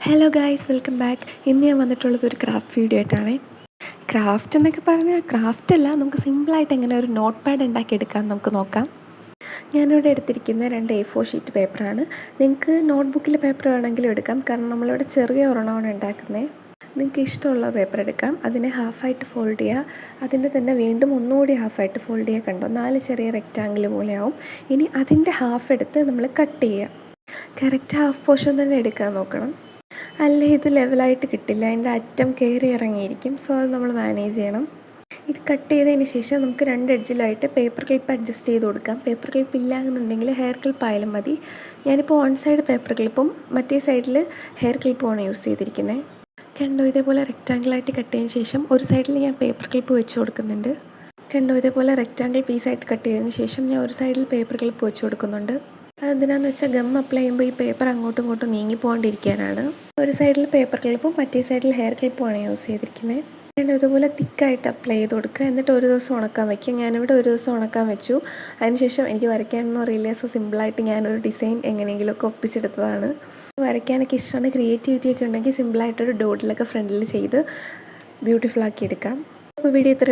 Hello guys, welcome back. ഇന്ന് ഞാൻ വന്നിട്ടുള്ളത് ഒരു ക്രാഫ്റ്റ് വീഡിയോ ആയിട്ടാണ്. ക്രാഫ്റ്റ് എന്നൊക്കെ പറഞ്ഞാൽ ക്രാഫ്റ്റല്ല, നമുക്ക് സിമ്പിളായിട്ട് എങ്ങനെ ഒരു നോട്ട് പാഡ് ഉണ്ടാക്കിയെടുക്കാം നമുക്ക് നോക്കാം. ഞാനിവിടെ എടുത്തിരിക്കുന്ന 2 A4 ഷീറ്റ് പേപ്പറാണ്. നിങ്ങൾക്ക് നോട്ട്ബുക്കിൽ പേപ്പർ വേണമെങ്കിലും എടുക്കാം, കാരണം നമ്മളിവിടെ ചെറിയ ഒരെണ്ണമാണ് ഉണ്ടാക്കുന്നത്. നിങ്ങൾക്ക് ഇഷ്ടമുള്ള പേപ്പർ എടുക്കാം, അതിനെ ഹാഫായിട്ട് ഫോൾഡ് ചെയ്യുക, അതിൻ്റെ തന്നെ വീണ്ടും ഒന്നുകൂടി ഹാഫായിട്ട് ഫോൾഡ് ചെയ്യുക. കണ്ടോ, 4 ചെറിയ റെക്റ്റാങ്കിൾ പോലെയാവും. ഇനി അതിൻ്റെ ഹാഫ് എടുത്ത് നമ്മൾ കട്ട് ചെയ്യുക. കറക്റ്റ് ഹാഫ് പോർഷൻ തന്നെ എടുക്കാൻ നോക്കണം, അല്ലേ ഇത് ലെവലായിട്ട് കിട്ടില്ല, അതിൻ്റെ അറ്റം കയറി ഇറങ്ങിയിരിക്കും. സോ അത് നമ്മൾ മാനേജ് ചെയ്യണം. ഇത് കട്ട് ചെയ്തതിന് ശേഷം നമുക്ക് 2 എഡ്ജിലായിട്ട് പേപ്പർ ക്ലിപ്പ് അഡ്ജസ്റ്റ് ചെയ്ത് കൊടുക്കാം. പേപ്പർ ക്ലിപ്പ് ഇല്ല എന്നുണ്ടെങ്കിൽ ഹെയർ ക്ലിപ്പ് ആയാലും മതി. ഞാനിപ്പോൾ വൺ സൈഡ് പേപ്പർ ക്ലിപ്പും മറ്റേ സൈഡിൽ ഹെയർ ക്ലിപ്പുമാണ് യൂസ് ചെയ്തിരിക്കുന്നത്. കണ്ടോ, ഇതേപോലെ റെക്റ്റാങ്കിളായിട്ട് കട്ട് ചെയ്തതിന് ശേഷം ഒരു സൈഡിൽ ഞാൻ പേപ്പർ ക്ലിപ്പ് വെച്ച് കൊടുക്കുന്നുണ്ട്. കണ്ടോ, ഇതേപോലെ റെക്റ്റാങ്കിൾ പീസായിട്ട് കട്ട് ചെയ്തതിന് ശേഷം ഞാൻ ഒരു സൈഡിൽ പേപ്പർ ക്ലിപ്പ് വെച്ച് കൊടുക്കുന്നുണ്ട്. അതെന്തിനാന്ന് വെച്ചാൽ ഗം അപ്ലൈ ചെയ്യുമ്പോൾ ഈ പേപ്പർ അങ്ങോട്ടും ഇങ്ങോട്ടും നീങ്ങിപ്പോകാണ്ടിരിക്കാനാണ്. ഒരു സൈഡിൽ പേപ്പർ ക്ലിപ്പും മറ്റേ സൈഡിൽ ഹെയർ ക്ലിപ്പുമാണ് യൂസ് ചെയ്തിരിക്കുന്നത്. ഇതുപോലെ തിക്കായിട്ട് അപ്ലൈ ചെയ്ത് കൊടുക്കുക. എന്നിട്ട് ഒരു ദിവസം ഉണക്കാൻ വയ്ക്കുക. ഞാനിവിടെ ഒരു ദിവസം ഉണക്കാൻ വെച്ചു. അതിനുശേഷം എനിക്ക് വരയ്ക്കാനൊന്നും അറിയില്ല, സോ സിമ്പിളായിട്ട് ഞാനൊരു ഡിസൈൻ എങ്ങനെയെങ്കിലുമൊക്കെ ഒപ്പിച്ചെടുത്തതാണ്. വരയ്ക്കാനൊക്കെ ഇഷ്ടമാണ്, ക്രിയേറ്റിവിറ്റി ഒക്കെ ഉണ്ടെങ്കിൽ സിമ്പിളായിട്ടൊരു ഡോട്ടിലൊക്കെ ഫ്രണ്ടിൽ ചെയ്ത് ബ്യൂട്ടിഫുൾ ആക്കി എടുക്കാം. അപ്പോൾ വീഡിയോ ഇത്ര